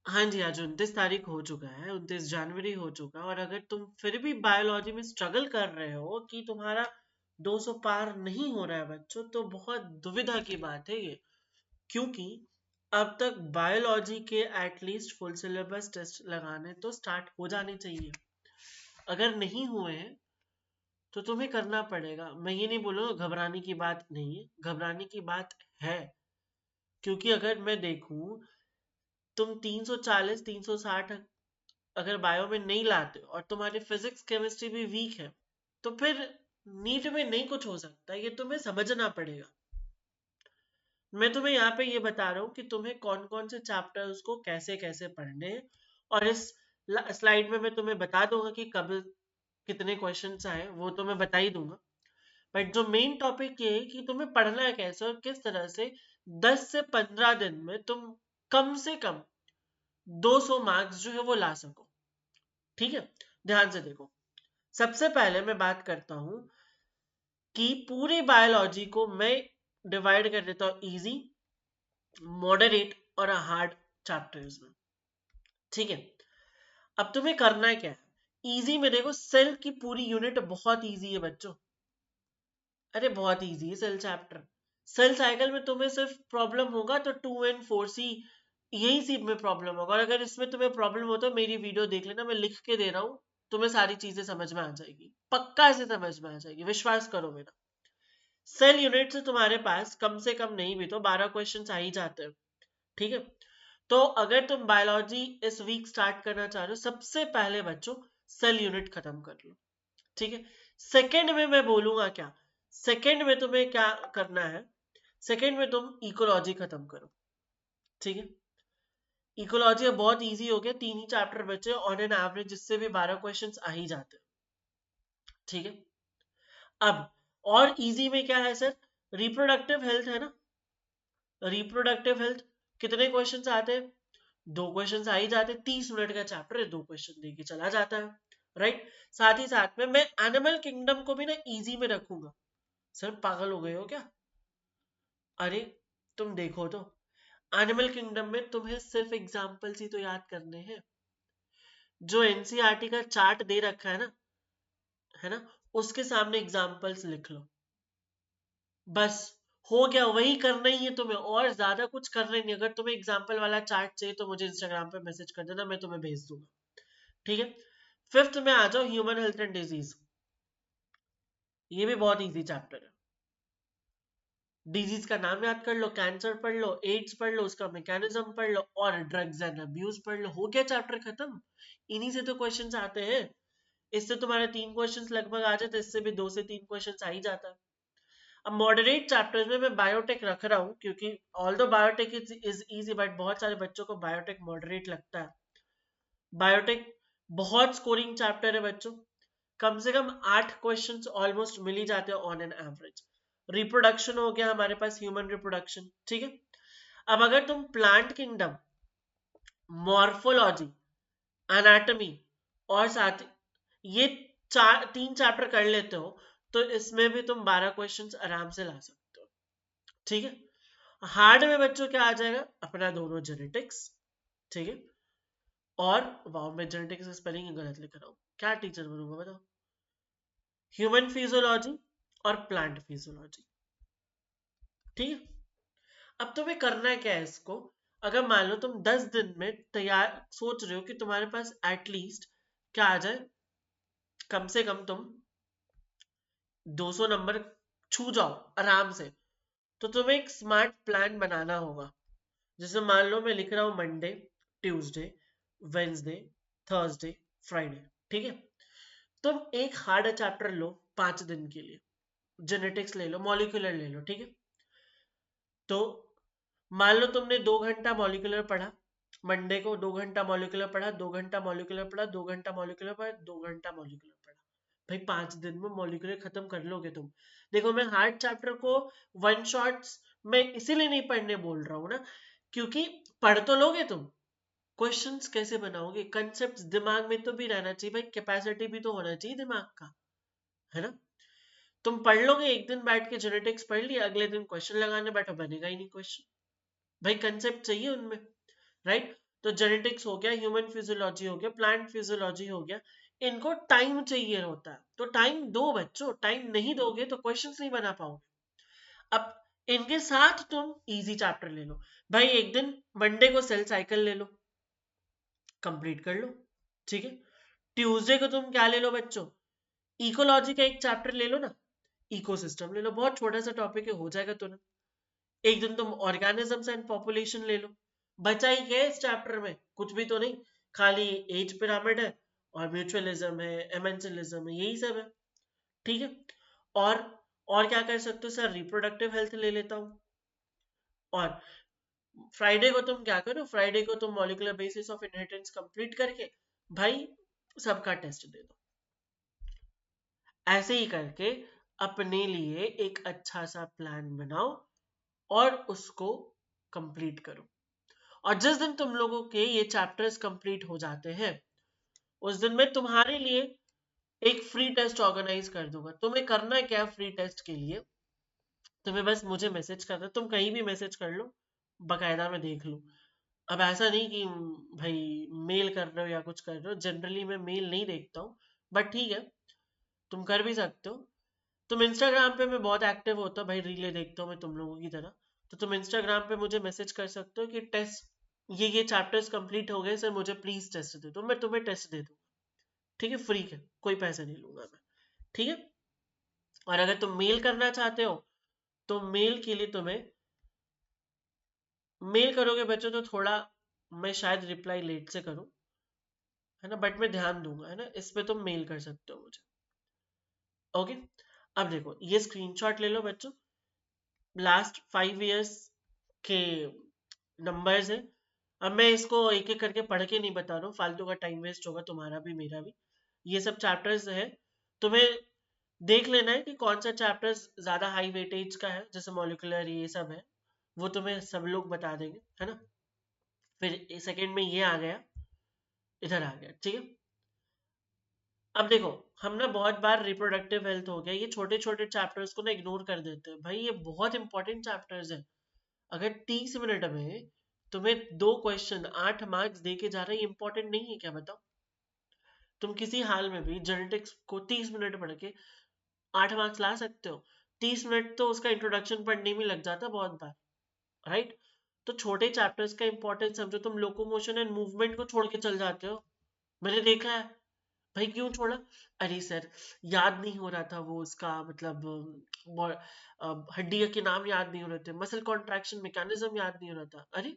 हाँ जी, आज 29 तारीख हो चुका है, 29 जनवरी हो चुका है। और अगर तुम फिर भी बायोलॉजी में स्ट्रगल कर रहे हो कि तुम्हारा 200 पार नहीं हो रहा है बच्चों, तो बहुत दुविधा की बात है ये। क्योंकि अब तक बायोलॉजी के एटलीस्ट फुल सिलेबस टेस्ट लगाने तो स्टार्ट हो जाने चाहिए। अगर नहीं हुए हैं तो तुम्हें करना पड़ेगा। मैं ये नहीं बोलूँगा घबराने की बात नहीं है, घबराने की बात है। क्योंकि अगर मैं देखूं, तुम 340 360 अगर बायो में नहीं लाते और तुम्हारी फिजिक्स केमिस्ट्री भी वीक है, तो फिर नीट में नहीं कुछ हो सकता। ये तुम्हें समझना पड़ेगा। मैं तुम्हें यहाँ पे ये बता रहा हूँ कि तुम्हें कौन कौन से चैप्टर्स को कैसे कैसे पढ़ने हैं। और इस स्लाइड में मैं तुम्हें बता दूंगा कि कब कितने क्वेश्चंस आए, वो तो मैं बता ही दूंगा। बट जो मेन टॉपिक ये है कि तुम्हें पढ़ना है कैसे और किस तरह से 10 से 15 दिन में तुम कम से कम 200 मार्क्स जो है वो ला सको। ठीक है, ध्यान से देखो। सबसे पहले मैं बात करता हूं कि पूरी बायोलॉजी को मैं डिवाइड कर देता हूं इजी, मॉडरेट और हार्ड चैप्टर्स में। ठीक है, अब तुम्हें करना है क्या है। इजी में देखो, सेल की पूरी यूनिट बहुत इजी है बच्चों। अरे बहुत इजी है सेल चैप्टर। सेल साइकिल में तुम्हें सिर्फ प्रॉब्लम होगा तो 2 and 4C, यही सी में प्रॉब्लम होगा। और अगर इसमें तुम्हें प्रॉब्लम हो तो मेरी वीडियो देख लेना, मैं लिख के दे रहा हूँ। तुम्हें सारी चीजें समझ में आ जाएगी, पक्का से समझ में आ जाएगी, विश्वास करो मेरा। सेल यूनिट से तुम्हारे पास कम से कम नहीं भी तो 12 क्वेश्चन आ ही जाते हैं। ठीक है, तो अगर तुम बायोलॉजी इस वीक स्टार्ट करना चाह रहे हो, सबसे पहले बच्चों सेल यूनिट खत्म कर लो। ठीक है, सेकंड में मैं बोलूंगा क्या, सेकंड में तुम्हें क्या करना है। सेकंड में तुम इकोलॉजी खत्म करो। ठीक है, इकोलॉजी बहुत इजी हो गया, 3 ही चैप्टर बचे ऑन एन एवरेज, जिससे भी 12 क्वेश्चंस आ ही जाते हैं। ठीक है, अब और इजी में क्या है सर, रिप्रोडक्टिव हेल्थ है ना। रिप्रोडक्टिव हेल्थ कितने क्वेश्चन आते हैं, 2 क्वेश्चन आ ही जाते हैं। 30 मिनट का चैप्टर है, 2 क्वेश्चन दे के चला जाता है। राइट, साथ ही साथ में मैं एनिमल किंगडम को भी ना इजी में रखूंगा। सर पागल हो गए हो क्या। अरे तुम देखो तो, एनिमल किंगडम में तुम्हें सिर्फ एग्जाम्पल्स ही तो याद करने हैं। जो एनसीईआरटी का चार्ट दे रखा है ना, उसके सामने एग्जाम्पल्स लिख लो, बस हो गया। वही करना ही है तुम्हें, और ज्यादा कुछ करना ही नहीं। अगर तुम्हें एग्जाम्पल वाला चार्ट चाहिए तो मुझे इंस्टाग्राम पे मैसेज कर देना, मैं तुम्हें भेज दूंगा। ठीक है, फिफ्थ में आ जाओ, ह्यूमन हेल्थ एंड डिजीज। ये भी बहुत इजी चैप्टर है। डिजीज का नाम याद कर लो, कैंसर पढ़ लो, एड्स पढ़ लो, उसका मैकेनिज्म पढ़ लो, और ड्रग्स एंड अब्यूज पढ़ लो। हो गया चैप्टर खत्म। इन्हीं से तो क्वेश्चंस आते हैं। इससे तुम्हारे 3 क्वेश्चंस लगभग आ जाते, इससे भी 2 से 3 क्वेश्चंस आ ही जाता। अब मॉडरेट चैप्टर्स में मैं बायोटेक रख रहा हूँ, क्योंकि ऑल दो बायोटेक इज इजी, बट बहुत सारे बच्चों को बायोटेक मॉडरेट लगता है। बायोटेक बहुत स्कोरिंग चैप्टर है बच्चों। कम से कम 8 क्वेश्चंस ऑलमोस्ट मिल ही जाते हैं ऑन एन एवरेज। रिप्रोडक्शन हो गया हमारे पास, ह्यूमन रिप्रोडक्शन। ठीक है, अब अगर तुम प्लांट किंगडम, मॉर्फोलॉजी, एनाटॉमी और साथ ये 3 चैप्टर कर लेते हो, तो इसमें भी तुम 12 क्वेश्चंस आराम से ला सकते हो। ठीक है, हार्ड में बच्चों क्या आ जाएगा, अपना दोनों जेनेटिक्स। ठीक है, और वाओ, मैं जेनेटिक्स स्पेलिंग गलत लिख रहा हूँ, क्या टीचर बनूंगा बताओ। ह्यूमन फिजियोलॉजी और प्लांट फिजियोलॉजी। ठीक है, अब तुम्हें करना है क्या है इसको। अगर मान लो तुम 10 दिन में तैयार सोच रहे हो कि तुम्हारे पास एटलीस्ट क्या आ जाए, कम से कम तुम 200 नंबर छू जाओ आराम से, तो तुम्हें एक स्मार्ट प्लान बनाना होगा। जैसे मान लो मैं लिख रहा हूं Monday, Tuesday, Wednesday, Thursday, Friday. ठीक है, तुम एक हार्ड चैप्टर लो 5 दिन के लिए, जेनेटिक्स ले लो, मॉलिक्यूलर ले लो। ठीक है, तो मान लो तुमने 2 घंटा मॉलिक्यूलर पढ़ा, मंडे को 2 घंटा मॉलिक्यूलर पढ़ा, 2 घंटा मॉलिक्यूलर पढ़ा, 2 घंटा मॉलिक्यूलर पढ़ा, 2 घंटा मॉलिक्यूलर पढ़ा। भाई 5 दिन में मॉलिक्यूलर खत्म कर लोगे तुम। देखो मैं हार्ड चैप्टर को वन शॉट्स में इसीलिए नहीं पढ़ने बोल रहा हूँ ना, क्योंकि पढ़ तो लोगे तुम, क्वेश्चंस कैसे बनाओगे, कंसेप्ट दिमाग में तो भी रहना चाहिए भाई, कैपेसिटी भी तो होना चाहिए दिमाग का, है ना। तुम पढ़ लोगे एक दिन बैठ के, जेनेटिक्स पढ़ लिया, अगले दिन क्वेश्चन लगाने बैठो, बनेगा ही नहीं क्वेश्चन। भाई कंसेप्ट चाहिए उनमें, राइट। तो जेनेटिक्स हो गया, ह्यूमन फिजियोलॉजी हो गया, प्लांट फिजियोलॉजी हो गया, इनको टाइम चाहिए होता है, तो टाइम दो बच्चों, टाइम नहीं दोगे तो क्वेश्चंस नहीं बना पाओगे। अब इनके साथ तुम इजी चैप्टर ले लो भाई, एक दिन मंडे को सेल साइकिल ले लो, कंप्लीट कर लो, ठीक है। ट्यूसडे को तुम क्या ले लो बच्चों, इकोलॉजी का एक चैप्टर ले लो ना, इकोसिस्टम ले लो, बहुत छोटा सा टॉपिक है, हो जाएगा तुरंत। एक दिन तुम ऑर्गेनिजम्स एंड पॉपुलेशन ले लो, बचा ही क्या है इस चैप्टर में, कुछ भी तो नहीं, खाली एज पिरामिड है और म्यूचुअलिज्म है, एमेंसिलिज्म है, यही सब है, ठीक है। और और क्या कर सकते हो सर, रिप्रोडक्टिव हेल्थ ले लेता हूँ। और फ्राइडे को तुम क्या करो, फ्राइडे को तुम molecular basis of inheritance complete करके भाई सबका टेस्ट दे दो। ऐसे ही करके अपने लिए एक अच्छा सा प्लान बनाओ और उसको कंप्लीट करो। और जिस दिन तुम लोगों के ये चैप्टर्स कंप्लीट हो जाते हैं, उस दिन मैं तुम्हारे लिए एक फ्री टेस्ट ऑर्गेनाइज कर दूंगा। तुम्हें करना है क्या फ्री टेस्ट के लिए, तुम्हें बस मुझे मैसेज करना है, तुम कहीं भी मैसेज कर लो, बकायदा मैं देख लूँ। अब ऐसा नहीं कि भाई मेल कर रहे हो या कुछ कर रहे हो, जनरली मैं मेल नहीं देखता हूँ, बट ठीक है, तुम कर भी सकते हो। तुम इंस्टाग्राम पे मैं बहुत एक्टिव होता हूँ भाई, रीलें देखता हूँ मैं तुम लोगों की तरह, तो तुम इंस्टाग्राम पे मुझे मैसेज कर सकते हो कि टेस्ट ये चैप्टर्स कंप्लीट हो गए सर, मुझे प्लीज टेस्ट दे दो, मैं तुम्हें टेस्ट दे दूँ, ठीक है, फ्री है, कोई पैसे नहीं लूंगा मैं, ठीक है। और अगर तुम मेल करना चाहते हो तो मेल के लिए तुम्हें, मेल करोगे बच्चों तो थोड़ा मैं शायद रिप्लाई लेट से करूं, है ना, बट मैं ध्यान दूंगा, है ना, इस पे तुम मेल कर सकते हो मुझे, ओके। अब देखो ये स्क्रीनशॉट ले लो बच्चों, लास्ट 5 years के नंबर्स है। अब मैं इसको एक एक करके पढ़ के नहीं बता रहा हूँ, फालतू का टाइम वेस्ट होगा तुम्हारा भी मेरा भी। ये सब चैप्टर्स है, तुम्हें देख लेना है कि कौन सा चैप्टर्स ज्यादा हाई वेटेज का है, जैसे मॉलिक्यूलर ये सब है, वो तुम्हें सब लोग बता देंगे, है ना। फिर सेकंड में ये आ गया, इधर आ गया, ठीक है। अब देखो, हम ना बहुत बार रिप्रोडक्टिव हेल्थ हो गया, ये छोटे छोटे चैप्टर्स को ना इग्नोर कर देते हैं भाई, ये बहुत इंपॉर्टेंट चैप्टर्स है। अगर 30 मिनट में तुम्हें 2 क्वेश्चन 8 मार्क्स दे के जा रहे हैं, इंपॉर्टेंट नहीं है क्या बताओ। तुम किसी हाल में भी जेनेटिक्स को 30 मिनट पढ़ के 8 मार्क्स ला सकते हो, 30 मिनट तो उसका इंट्रोडक्शन पढ़ने में लग जाता बहुत बार, राइट। तो छोटे चैप्टर्स का इंपॉर्टेंस समझो, तुम लोकोमोशन एंड मूवमेंट को छोड़ के चल जाते हो, मैंने देखा है भाई, क्यों छोड़ा, अरे सर याद नहीं हो रहा था वो उसका मतलब हड्डी के नाम याद नहीं हो रहे थे, मसल कॉन्ट्रैक्शन मैकेनिज्म याद नहीं हो रहा था, अरे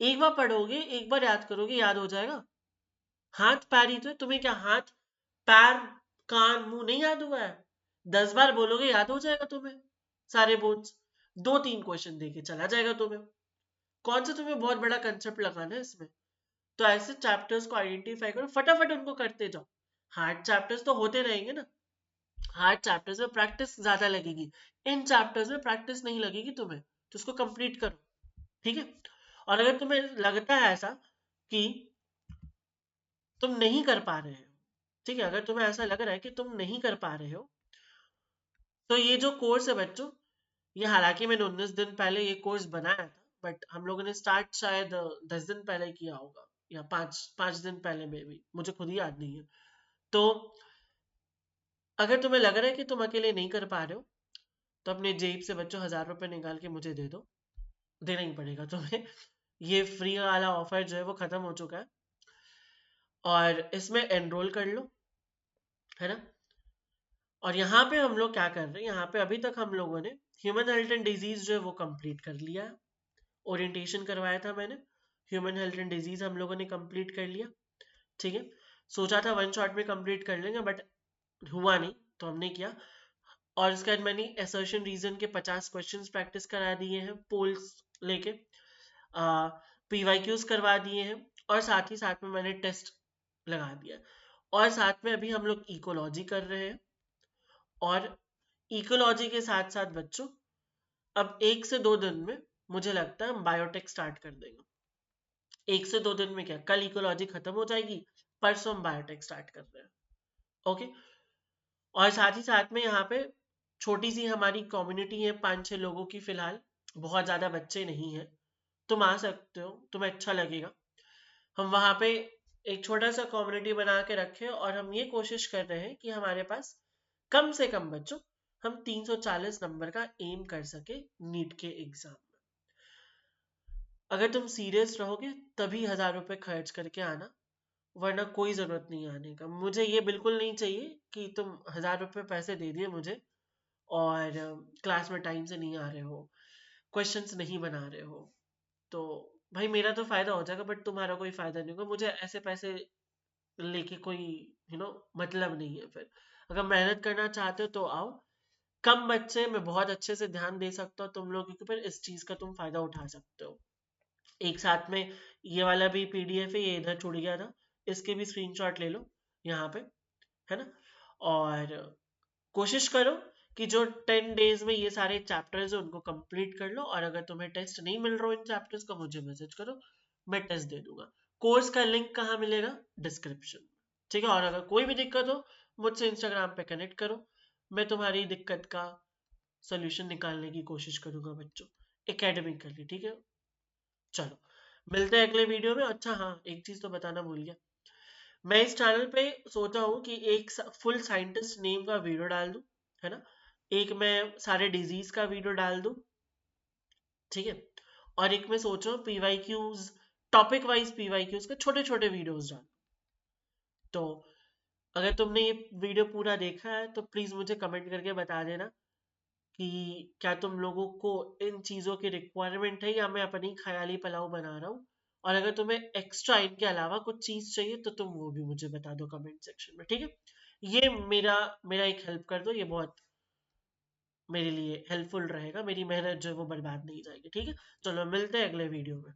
एक बार पढ़ोगे, एक बार याद करोगे, याद हो जाएगा। हाथ पैर ही तो है, तुम्हें क्या हाथ पैर कान मुंह नहीं याद हुआ है, 10 बार बोलोगे याद हो जाएगा तुम्हें, सारे बोन्स। 2-3 क्वेश्चन देके चला जाएगा तुम्हें, कौन सा तुम्हें बहुत बड़ा कंसेप्ट लगाना है इसमें। तो ऐसे चैप्टर्स को आइडेंटिफाई करो, फटाफट उनको करते जाओ। हार्ड चैप्टर्स तो होते रहेंगे ना, हार्ड चैप्टर्स में प्रैक्टिस ज्यादा लगेगी, इन चैप्टर्स में प्रैक्टिस नहीं लगेगी तुम्हें, तो उसको कंप्लीट करो, ठीक है। और अगर तुम्हें लगता है ऐसा कि तुम नहीं कर पा रहे हो, ठीक है, अगर तुम्हें ऐसा लग रहा है कि तुम नहीं कर पा रहे हो, तो ये जो कोर्स है बच्चों, ये हालांकि मैंने 19 दिन पहले ये कोर्स बनाया था, बट हम लोगों ने स्टार्ट शायद 10 दिन पहले किया होगा, या पाँच पाँच दिन पहले में भी, मुझे खुद ही याद नहीं है। तो अगर तुम्हें लग रहा है कि तुम अकेले नहीं कर पा रहे हो, तो अपने जेब से बच्चों 1000 रुपए निकाल के मुझे दे दो, देना ही पड़ेगा तुम्हें। ये फ्री वाला ऑफर जो है वो खत्म हो चुका है, और इसमें एनरोल कर लो, है ना। और यहाँ पे हम लोग क्या कर रहे हैं, यहाँ पे अभी तक हम लोगों ने ह्यूमन हेल्थ एंड डिजीज जो है वो कंप्लीट कर लिया है, ओरिएंटेशन करवाया था मैंने, ह्यूमन हेल्थ एंड डिजीज हम लोगों ने कंप्लीट कर लिया, ठीक है। सोचा था 1 शॉट में कंप्लीट कर लेंगे, बट हुआ नहीं, तो हमने किया। और इसके बाद मैंने असर्शन रीजन के 50 क्वेश्चंस प्रैक्टिस करा दिए हैं, पोल्स लेके पीवाईक्यूज करवा दिए हैं, और साथ ही साथ में मैंने टेस्ट लगा दिया, और साथ में अभी हम लोग इकोलॉजी कर रहे हैं। और इकोलॉजी के साथ साथ बच्चों, अब 1 से 2 दिन में मुझे लगता है हम बायोटेक स्टार्ट कर देंगे। 1 से 2 दिन में क्या, कल इकोलॉजी खत्म हो जाएगी, परसों हम बायोटेक स्टार्ट कर रहे हैं, ओके। और साथ ही साथ में यहाँ पे छोटी सी हमारी कम्युनिटी है, 5-6 लोगों की फिलहाल, बहुत ज्यादा बच्चे नहीं है, तुम आ सकते हो, तुम्हें अच्छा लगेगा। हम वहाँ पे एक छोटा सा कम्युनिटी बना के रखे और हम ये कोशिश कर रहे हैं कि हमारे पास कम से कम बच्चों, हम 340 नंबर का एम कर सके नीट के एग्जाम में। अगर तुम सीरियस रहोगे तभी 1000 रुपये खर्च करके आना, वरना कोई जरूरत नहीं आने का। मुझे ये बिल्कुल नहीं चाहिए कि तुम 1000 रुपये पैसे दे दिए मुझे और क्लास में टाइम से नहीं आ रहे हो, क्वेश्चंस नहीं बना रहे हो। तो भाई मेरा तो फायदा हो जाएगा बट तुम्हारा कोई फायदा नहीं होगा। मुझे ऐसे पैसे लेके कोई मतलब नहीं है फिर। अगर मेहनत करना चाहते हो तो आओ। कम बच्चे, मैं बहुत अच्छे से ध्यान दे सकता हूँ तुम लोगों के ऊपर, इस चीज का तुम फायदा उठा सकते हो। एक साथ में ये वाला भी पीडीएफ है, ये इधर छूट गया था, इसके भी स्क्रीनशॉट ले लो यहाँ पे, है ना। और कोशिश करो कि जो 10 डेज में ये सारे चैप्टर्स है उनको कंप्लीट कर लो। और अगर तुम्हें टेस्ट नहीं मिल रहा हो इन चैप्टर्स का, मुझे मैसेज करो, मैं टेस्ट दे दूंगा। कोर्स का लिंक कहाँ मिलेगा? डिस्क्रिप्शन। ठीक है, और अगर कोई भी दिक्कत हो मुझसे इंस्टाग्राम पे कनेक्ट करो, मैं तुम्हारी दिक्कत का सोल्यूशन निकालने की कोशिश करूंगा बच्चों, एकेडमिकली। ठीक है, चलो मिलते हैं अगले वीडियो में। अच्छा हाँ, एक चीज तो बताना भूल गया, मैं इस चैनल पे सोचा हूँ कि एक फुल साइंटिस्ट नेम का वीडियो डाल दूँ, है ना। एक मैं सारे डिजीज का वीडियो डाल दूँ, ठीक है। और एक मैं सोच रहा हूँ PYQs, topic wise PYQs के छोटे छोटे वीडियोस डाल। तो अगर तुमने ये वीडियो पूरा देखा है तो प्लीज मुझे कमेंट करके बता देना कि क्या तुम लोगों को इन चीज़ों की रिक्वायरमेंट है या मैं अपनी ख्याली पुलाव बना रहा हूँ। और अगर तुम्हें एक्स्ट्रा इनके अलावा कुछ चीज़ चाहिए तो तुम वो भी मुझे बता दो कमेंट सेक्शन में, ठीक है। ये मेरा मेरा एक हेल्प कर दो, ये बहुत मेरे लिए हेल्पफुल रहेगा, मेरी मेहनत जो है वो बर्बाद नहीं जाएगी। ठीक है, चलो मिलते हैं अगले वीडियो में।